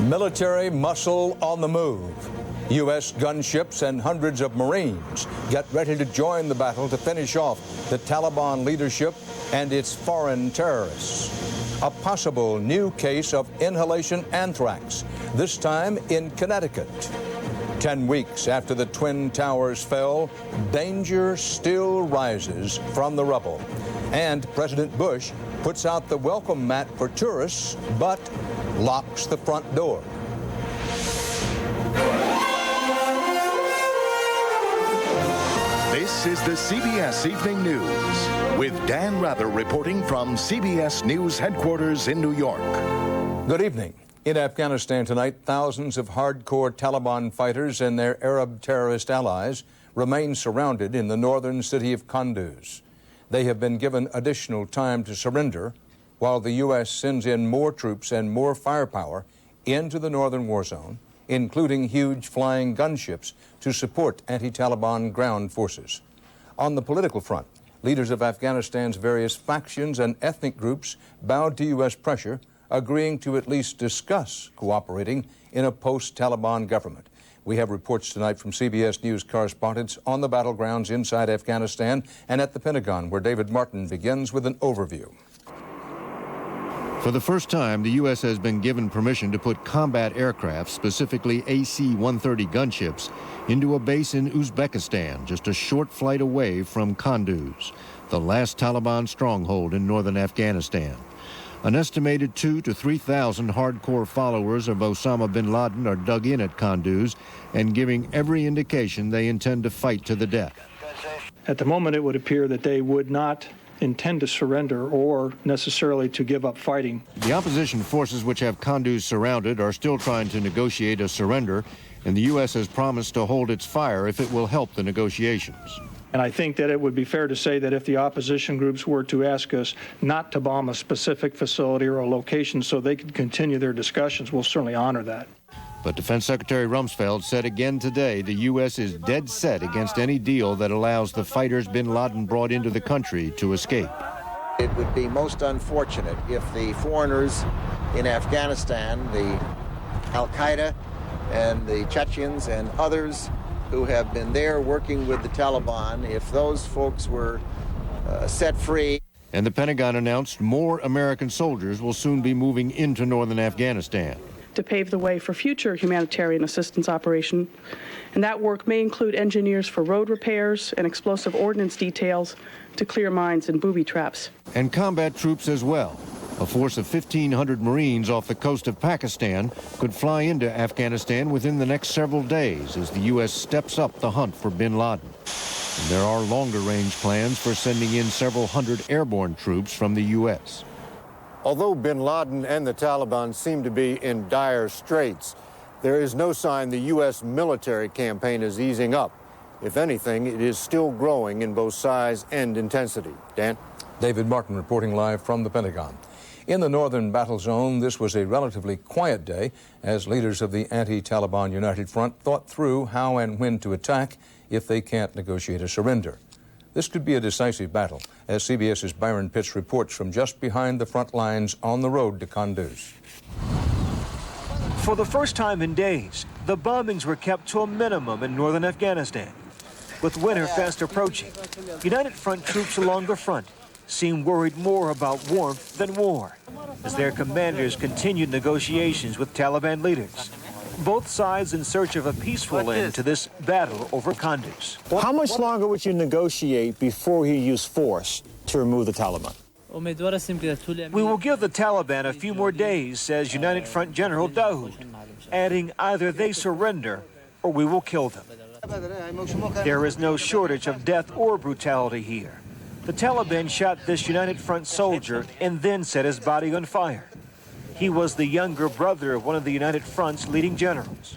Military muscle on the move. U.S. gunships and hundreds of Marines get ready to join the battle to finish off the Taliban leadership and its foreign terrorists. A possible new case of inhalation anthrax, this time in Connecticut. 10 weeks after the Twin Towers fell, danger still rises from the rubble. And President Bush puts out the welcome mat for tourists, but locks the front door. This is the CBS Evening News with Dan Rather reporting from CBS News headquarters in New York. Good evening. In Afghanistan tonight, thousands of hardcore Taliban fighters and their Arab terrorist allies remain surrounded in the northern city of Kandahar. They have been given additional time to surrender while the U.S. sends in more troops and more firepower into the northern war zone, including huge flying gunships to support anti-Taliban ground forces. On the political front, leaders of Afghanistan's various factions and ethnic groups bowed to U.S. pressure, agreeing to at least discuss cooperating in a post-Taliban government. We have reports tonight from CBS News correspondents on the battlegrounds inside Afghanistan and at the Pentagon, where David Martin begins with an overview. For the first time, the U.S. has been given permission to put combat aircraft, specifically AC-130 gunships, into a base in Uzbekistan, just a short flight away from Kunduz, the last Taliban stronghold in northern Afghanistan. An estimated 2,000 to 3,000 hardcore followers of Osama bin Laden are dug in at Kunduz and giving every indication they intend to fight to the death. At the moment, it would appear that they would not intend to surrender or necessarily to give up fighting. The opposition forces which have Kunduz surrounded are still trying to negotiate a surrender, and the U.S. has promised to hold its fire if it will help the negotiations. And I think that it would be fair to say that if the opposition groups were to ask us not to bomb a specific facility or a location so they could continue their discussions, we'll certainly honor that. But Defense Secretary Rumsfeld said again today the U.S. is dead set against any deal that allows the fighters bin Laden brought into the country to escape. It would be most unfortunate if the foreigners in Afghanistan, the Al-Qaeda and the Chechens and others who have been there working with the Taliban, if those folks were set free. And the Pentagon announced more American soldiers will soon be moving into northern Afghanistan. To pave the way for future humanitarian assistance operation, and that work may include engineers for road repairs and explosive ordnance details to clear mines and booby traps. And combat troops as well. A force of 1,500 Marines off the coast of Pakistan could fly into Afghanistan within the next several days as the U.S. steps up the hunt for bin Laden. And there are longer-range plans for sending in several hundred airborne troops from the U.S. Although bin Laden and the Taliban seem to be in dire straits, there is no sign the U.S. military campaign is easing up. If anything, it is still growing in both size and intensity. Dan? David Martin reporting live from the Pentagon. In the northern battle zone, this was a relatively quiet day as leaders of the anti-Taliban United Front thought through how and when to attack if they can't negotiate a surrender. This could be a decisive battle, as CBS's Byron Pitts reports from just behind the front lines on the road to Kunduz. For the first time in days, the bombings were kept to a minimum in northern Afghanistan. With winter fast approaching, United Front troops along the front seem worried more about warmth than war, as their commanders continued negotiations with Taliban leaders. Both sides in search of a peaceful end to this battle over Kunduz. How much longer would you negotiate before you use force to remove the Taliban? We will give the Taliban a few more days, says United Front General Daoud, adding either they surrender or we will kill them. There is no shortage of death or brutality here. The Taliban shot this United Front soldier and then set his body on fire. He was the younger brother of one of the United Front's leading generals.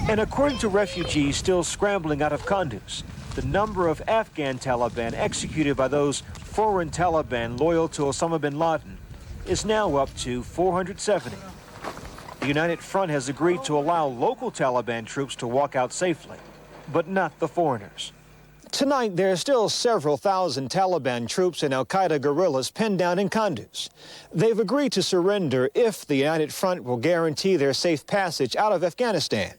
And according to refugees still scrambling out of Kunduz, the number of Afghan Taliban executed by those foreign Taliban loyal to Osama bin Laden is now up to 470. The United Front has agreed to allow local Taliban troops to walk out safely, but not the foreigners. Tonight, there are still several thousand Taliban troops and al-Qaeda guerrillas pinned down in Kunduz. They've agreed to surrender if the United Front will guarantee their safe passage out of Afghanistan,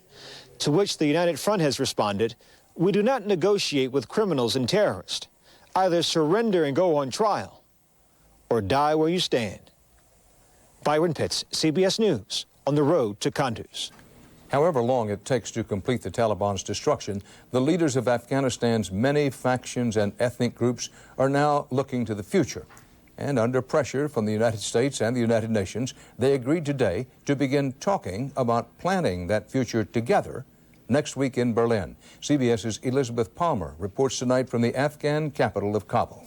to which the United Front has responded, "We do not negotiate with criminals and terrorists. Either surrender and go on trial, or die where you stand." Byron Pitts, CBS News, on the road to Kunduz. However long it takes to complete the Taliban's destruction, the leaders of Afghanistan's many factions and ethnic groups are now looking to the future. And under pressure from the United States and the United Nations, they agreed today to begin talking about planning that future together next week in Berlin. CBS's Elizabeth Palmer reports tonight from the Afghan capital of Kabul.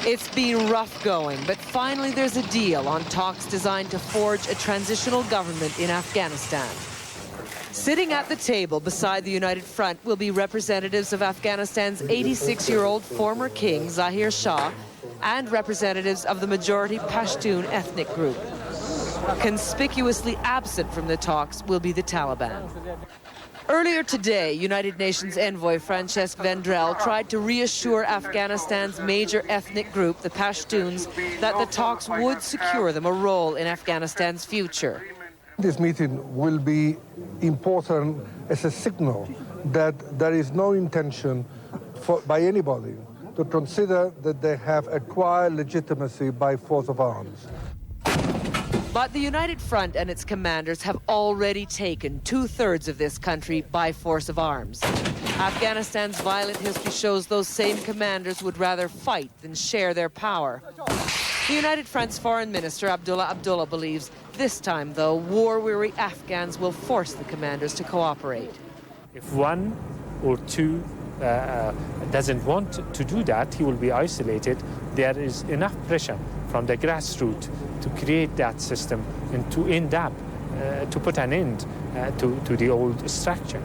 It's been rough going, but finally there's a deal on talks designed to forge a transitional government in Afghanistan. Sitting at the table beside the United Front will be representatives of Afghanistan's 86-year-old former king, Zahir Shah, and representatives of the majority Pashtun ethnic group. Conspicuously absent from the talks will be the Taliban. Earlier today, United Nations envoy Francesc Vendrell tried to reassure Afghanistan's major ethnic group, the Pashtuns, that the talks would secure them a role in Afghanistan's future. This meeting will be important as a signal that there is no intention by anybody to consider that they have acquired legitimacy by force of arms. But the United Front and its commanders have already taken 2/3 of this country by force of arms. Afghanistan's violent history shows those same commanders would rather fight than share their power. The United Front's Foreign Minister Abdullah believes this time, though, war-weary Afghans will force the commanders to cooperate. If one or two doesn't want to do that, he will be isolated. There is enough pressure from the grassroots to create that system and to end up, to put an end to the old structure.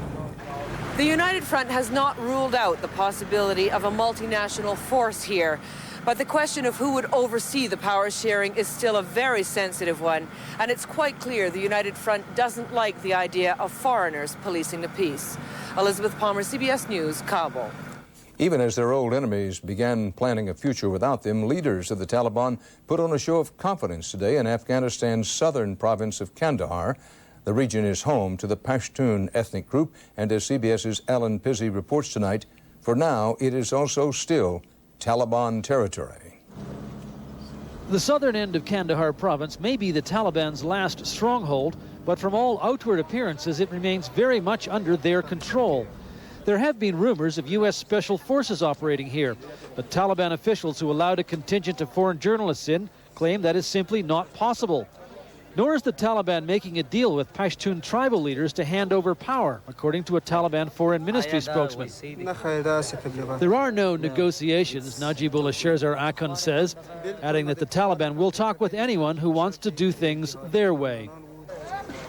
The United Front has not ruled out the possibility of a multinational force here, but the question of who would oversee the power sharing is still a very sensitive one, and it's quite clear the United Front doesn't like the idea of foreigners policing the peace. Elizabeth Palmer, CBS News, Kabul. Even as their old enemies began planning a future without them, leaders of the Taliban put on a show of confidence today in Afghanistan's southern province of Kandahar. The region is home to the Pashtun ethnic group, and as CBS's Alan Pizzi reports tonight, for now it is also still Taliban territory. The southern end of Kandahar province may be the Taliban's last stronghold, but from all outward appearances it remains very much under their control. There have been rumors of U.S. Special Forces operating here, but Taliban officials who allowed a contingent of foreign journalists in claim that is simply not possible. Nor is the Taliban making a deal with Pashtun tribal leaders to hand over power, according to a Taliban foreign ministry spokesman. There are no negotiations, Najibullah Sherzar Akhund says, adding that the Taliban will talk with anyone who wants to do things their way.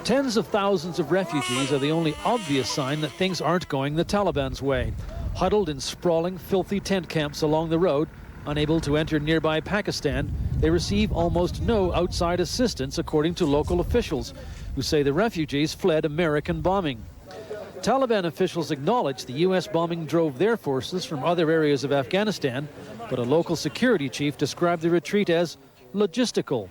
Tens of thousands of refugees are the only obvious sign that things aren't going the Taliban's way. Huddled in sprawling, filthy tent camps along the road, unable to enter nearby Pakistan, they receive almost no outside assistance, according to local officials, who say the refugees fled American bombing. Taliban officials acknowledge the U.S. bombing drove their forces from other areas of Afghanistan, but a local security chief described the retreat as logistical.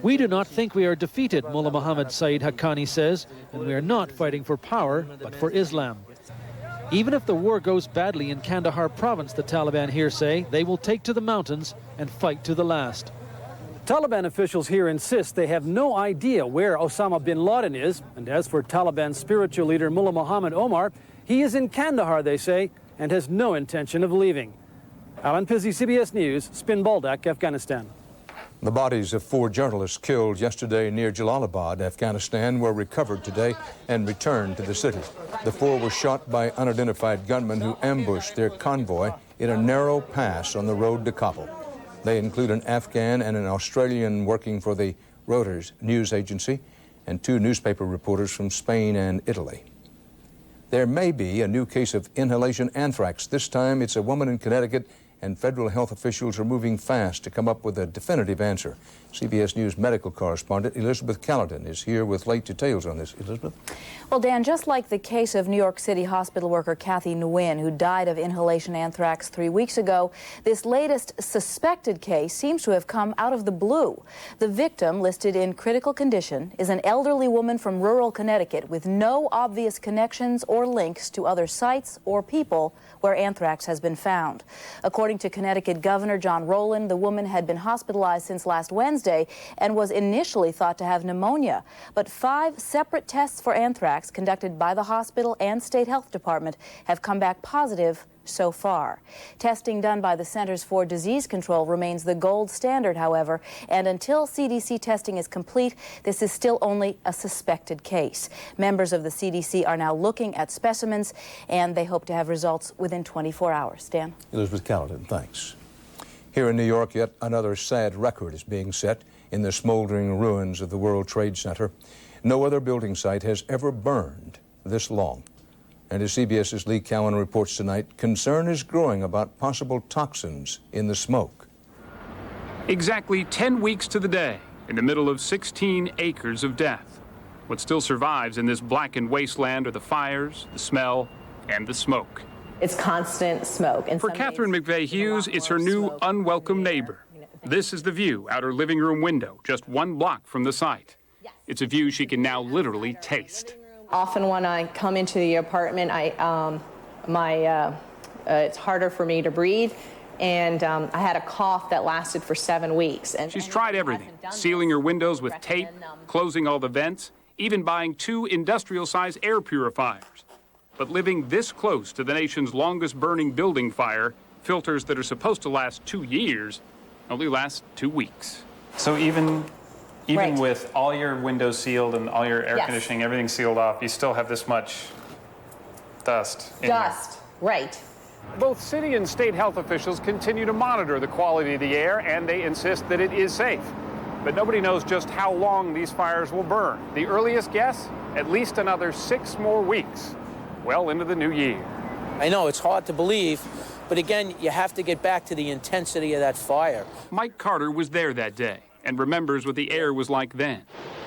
We do not think we are defeated, Mullah Muhammad Saeed Haqqani says, and we are not fighting for power, but for Islam. Even if the war goes badly in Kandahar province, the Taliban here say, they will take to the mountains and fight to the last. Taliban officials here insist they have no idea where Osama bin Laden is, and as for Taliban spiritual leader Mullah Muhammad Omar, he is in Kandahar, they say, and has no intention of leaving. Alan Pizzi, CBS News, Spin Baldak, Afghanistan. The bodies of 4 journalists killed yesterday near Jalalabad, Afghanistan, were recovered today and returned to the city. The 4 were shot by unidentified gunmen who ambushed their convoy in a narrow pass on the road to Kabul. They include an Afghan and an Australian working for the Reuters news agency and 2 newspaper reporters from Spain and Italy. There may be a new case of inhalation anthrax. This time it's a woman in Connecticut and federal health officials are moving fast to come up with a definitive answer. CBS News medical correspondent Elizabeth Callahan is here with late details on this. Elizabeth? Well, Dan, just like the case of New York City hospital worker Kathy Nguyen, who died of inhalation anthrax 3 weeks ago, this latest suspected case seems to have come out of the blue. The victim, listed in critical condition, is an elderly woman from rural Connecticut with no obvious connections or links to other sites or people where anthrax has been found. According to Connecticut Governor John Rowland, the woman had been hospitalized since last Wednesday and was initially thought to have pneumonia. But 5 separate tests for anthrax conducted by the hospital and state health department have come back positive so far. Testing done by the Centers for Disease Control remains the gold standard, however, and until CDC testing is complete, this is still only a suspected case. Members of the CDC are now looking at specimens, and they hope to have results within 24 hours. Dan? Elizabeth Callahan, thanks. Here in New York, yet another sad record is being set in the smoldering ruins of the World Trade Center. No other building site has ever burned this long. And as CBS's Lee Cowan reports tonight, concern is growing about possible toxins in the smoke. Exactly 10 weeks to the day, in the middle of 16 acres of death. What still survives in this blackened wasteland are the fires, the smell, and the smoke. It's constant smoke. For Catherine McVeigh Hughes, it's her new unwelcome neighbor. This is the view out her living room window, just 1 block from the site. It's a view she can now literally taste. Often when I come into the apartment, it's harder for me to breathe, and I had a cough that lasted for 7 weeks. She's tried everything, sealing her windows with tape, closing all the vents, even buying 2 industrial-sized air purifiers. But living this close to the nation's longest-burning building fire, filters that are supposed to last 2 years only last 2 weeks. So even Right. with all your windows sealed and all your air Yes. conditioning, everything sealed off, you still have this much dust in here. Right. Both city and state health officials continue to monitor the quality of the air, and they insist that it is safe. But nobody knows just how long these fires will burn. The earliest guess, at least another 6 more weeks, well into the new year. I know it's hard to believe, but again, you have to get back to the intensity of that fire. Mike Carter was there that day and remembers what the air was like then,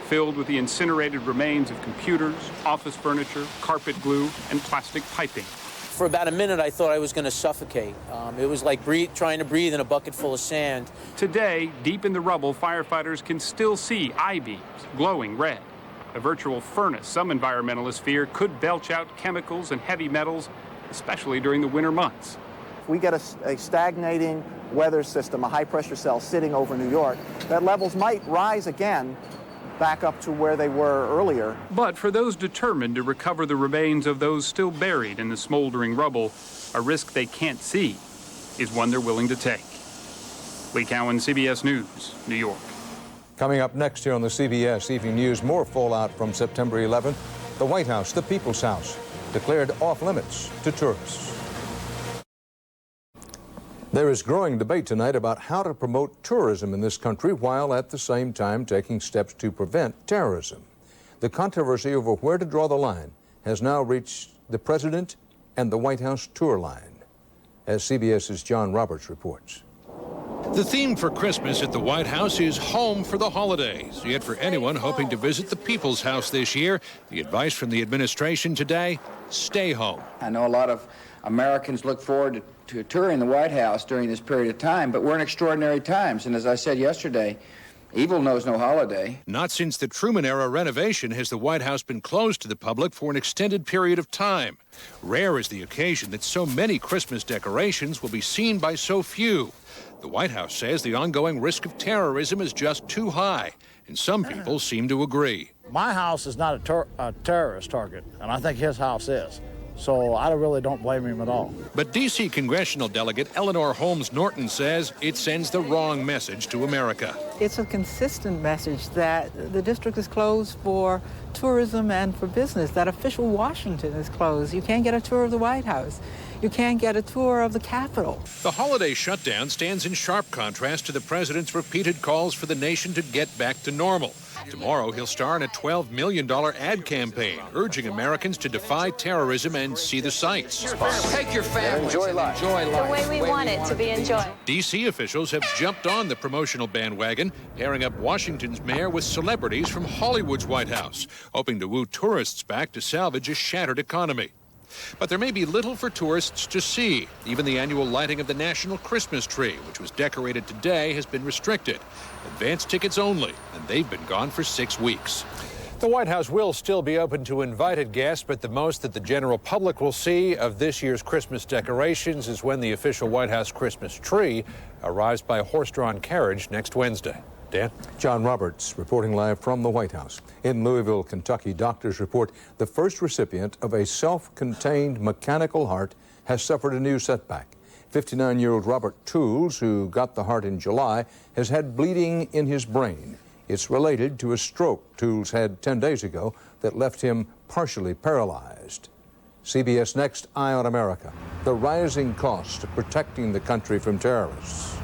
filled with the incinerated remains of computers, office furniture, carpet glue, and plastic piping. For about a minute, I thought I was going to suffocate. It was like trying to breathe in a bucket full of sand. Today, deep in the rubble, firefighters can still see I-beams glowing red, a virtual furnace some environmentalists fear could belch out chemicals and heavy metals, especially during the winter months. If we get a stagnating weather system, a high-pressure cell sitting over New York, that levels might rise again back up to where they were earlier. But for those determined to recover the remains of those still buried in the smoldering rubble, a risk they can't see is one they're willing to take. Lee Cowan, CBS News, New York. Coming up next here on the CBS Evening News, more fallout from September 11th. The White House, the People's House, declared off-limits to tourists. There is growing debate tonight about how to promote tourism in this country while at the same time taking steps to prevent terrorism. The controversy over where to draw the line has now reached the President and the White House tour line, as CBS's John Roberts reports. The theme for Christmas at the White House is home for the holidays. Yet for anyone hoping to visit the People's House this year, the advice from the administration today, stay home. I know a lot of Americans look forward to touring the White House during this period of time, but we're in extraordinary times, and as I said yesterday, evil knows no holiday. Not since the Truman-era renovation has the White House been closed to the public for an extended period of time. Rare is the occasion that so many Christmas decorations will be seen by so few. The White House says the ongoing risk of terrorism is just too high, and some people seem to agree. My house is not a terrorist target, and I think his house is. So I really don't blame him at all. But D.C. congressional delegate Eleanor Holmes Norton says it sends the wrong message to America. It's a consistent message that the district is closed for tourism and for business, that official Washington is closed. You can't get a tour of the White House. You can't get a tour of the Capitol. The holiday shutdown stands in sharp contrast to the president's repeated calls for the nation to get back to normal. Tomorrow, he'll star in a $12 million ad campaign, urging Americans to defy terrorism and see the sights. Take your family enjoy life. The way we want it to be enjoyed. D.C. officials have jumped on the promotional bandwagon, pairing up Washington's mayor with celebrities from Hollywood's White House, hoping to woo tourists back to salvage a shattered economy. But there may be little for tourists to see. Even the annual lighting of the national Christmas tree, which was decorated today, has been restricted. Advance tickets only, and they've been gone for 6 weeks. The White House will still be open to invited guests, but the most that the general public will see of this year's Christmas decorations is when the official White House Christmas tree arrives by horse-drawn carriage next Wednesday. Dan? John Roberts reporting live from the White House. In Louisville, Kentucky, doctors report the first recipient of a self-contained mechanical heart has suffered a new setback. 59-year-old Robert Tools, who got the heart in July, has had bleeding in his brain. It's related to a stroke Tools had 10 days ago that left him partially paralyzed. CBS Next, Eye on America. The rising cost of protecting the country from terrorists.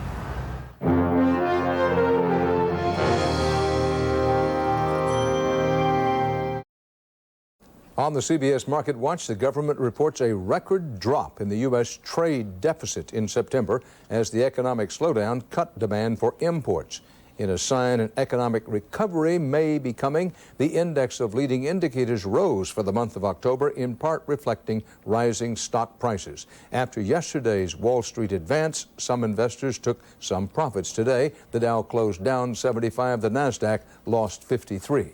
On the CBS Market Watch, the government reports a record drop in the U.S. trade deficit in September as the economic slowdown cut demand for imports. In a sign an economic recovery may be coming, the index of leading indicators rose for the month of October, in part reflecting rising stock prices. After yesterday's Wall Street advance, some investors took some profits today. The Dow closed down 75, the Nasdaq lost 53.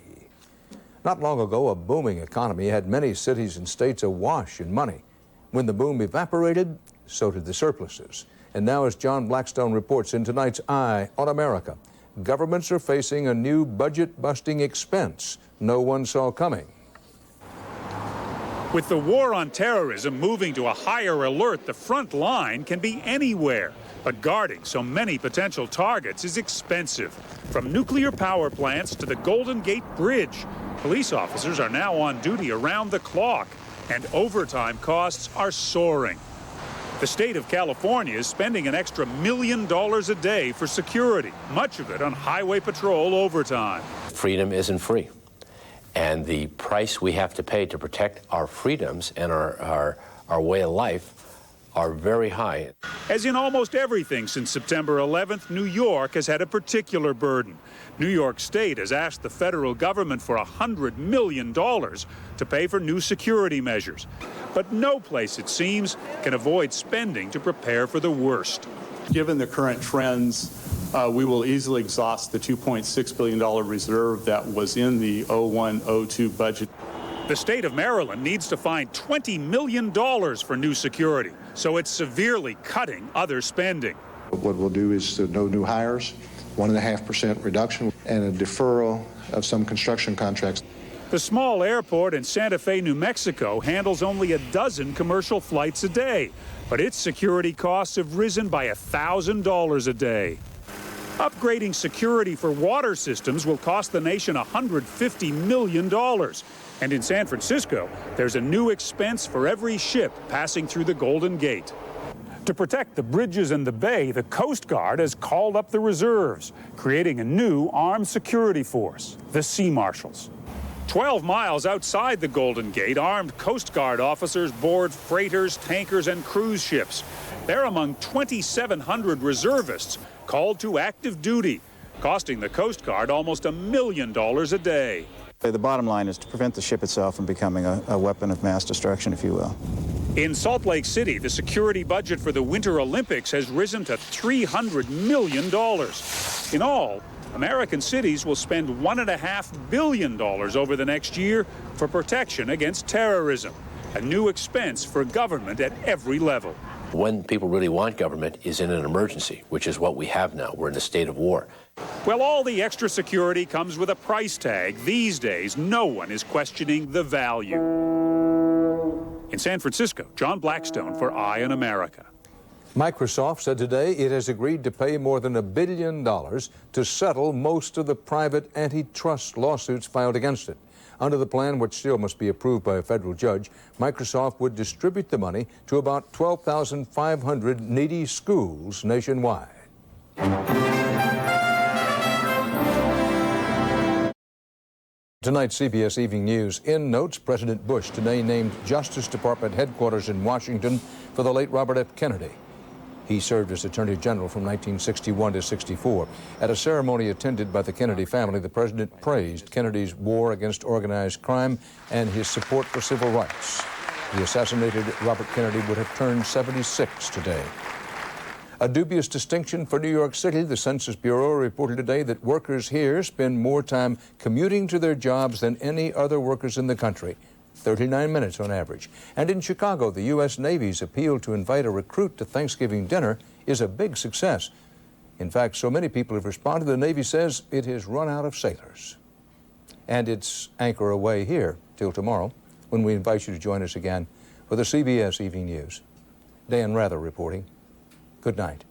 Not long ago, a booming economy had many cities and states awash in money. When the boom evaporated, so did the surpluses. And now, as John Blackstone reports in tonight's Eye on America, governments are facing a new budget-busting expense no one saw coming. With the war on terrorism moving to a higher alert, the front line can be anywhere. But guarding so many potential targets is expensive. From nuclear power plants to the Golden Gate Bridge, police officers are now on duty around the clock, and overtime costs are soaring. The state of California is spending an extra $1 million a day for security, much of it on highway patrol overtime. Freedom isn't free, and the price we have to pay to protect our freedoms and our way of life are very high. As in almost everything since September 11th, New York has had a particular burden. New York State has asked the federal government for $100 million to pay for new security measures. But no place, it seems, can avoid spending to prepare for the worst. Given the current trends, we will easily exhaust the $2.6 billion reserve that was in the 01-02 budget. The state of Maryland needs to find $20 million for new security, so it's severely cutting other spending. What we'll do is no new hires, 1.5% reduction, and a deferral of some construction contracts. The small airport in Santa Fe, New Mexico handles only a dozen commercial flights a day, but its security costs have risen by $1,000 a day. Upgrading security for water systems will cost the nation $150 million. And in San Francisco, there's a new expense for every ship passing through the Golden Gate. To protect the bridges and the bay, the Coast Guard has called up the reserves, creating a new armed security force, the Sea Marshals. 12 miles outside the Golden Gate, armed Coast Guard officers board freighters, tankers, and cruise ships. They're among 2,700 reservists called to active duty, costing the Coast Guard almost $1 million a day. The bottom line is to prevent the ship itself from becoming a weapon of mass destruction, if you will. In Salt Lake City, the security budget for the Winter Olympics has risen to $300 million. In all, American cities will spend $1.5 billion over the next year for protection against terrorism, a new expense for government at every level. When people really want government is in an emergency, which is what we have now. We're in a state of war. Well, all the extra security comes with a price tag. These days, no one is questioning the value. In San Francisco, John Blackstone for Eye on America. Microsoft said today it has agreed to pay more than $1 billion to settle most of the private antitrust lawsuits filed against it. Under the plan, which still must be approved by a federal judge, Microsoft would distribute the money to about 12,500 needy schools nationwide. Tonight's CBS Evening News. In notes, President Bush today named Justice Department headquarters in Washington for the late Robert F. Kennedy. He served as Attorney General from 1961 to 64. At a ceremony attended by the Kennedy family, the president praised Kennedy's war against organized crime and his support for civil rights. The assassinated Robert Kennedy would have turned 76 today. A dubious distinction for New York City. The Census Bureau reported today that workers here spend more time commuting to their jobs than any other workers in the country. 39 minutes on average. And in Chicago, the U.S. Navy's appeal to invite a recruit to Thanksgiving dinner is a big success. In fact, so many people have responded, the Navy says it has run out of sailors. And it's anchor away here till tomorrow, when we invite you to join us again for the CBS Evening News. Dan Rather reporting. Good night.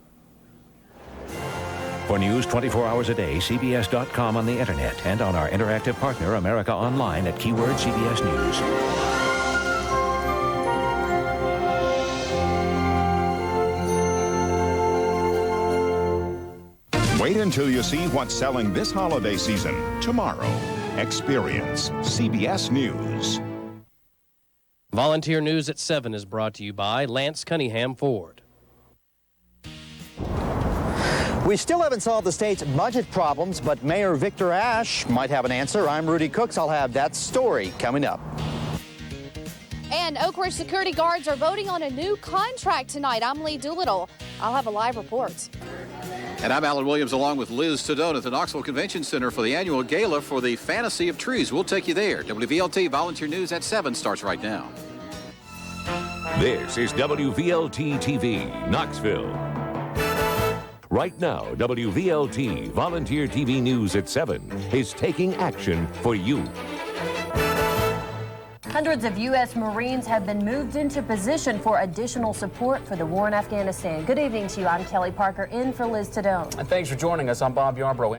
For news 24 hours a day, CBS.com on the internet and on our interactive partner, America Online, at keyword CBS News. Wait until you see what's selling this holiday season. Tomorrow, experience CBS News. Volunteer News at 7 is brought to you by Lance Cunningham Ford. We still haven't solved the state's budget problems, but Mayor Victor Ashe might have an answer. I'm Rudy Cooks. I'll have that story coming up. And Oak Ridge security guards are voting on a new contract tonight. I'm Lee Doolittle. I'll have a live report. And I'm Alan Williams, along with Liz Sedone at the Knoxville Convention Center for the annual gala for the Fantasy of Trees. We'll take you there. WVLT Volunteer News at 7 starts right now. This is WVLT TV, Knoxville. Right now, WVLT Volunteer TV News at 7 is taking action for you. Hundreds of U.S. Marines have been moved into position for additional support for the war in Afghanistan. Good evening to you. I'm Kelly Parker, in for Liz Tadone. And thanks for joining us. I'm Bob Yarbrough.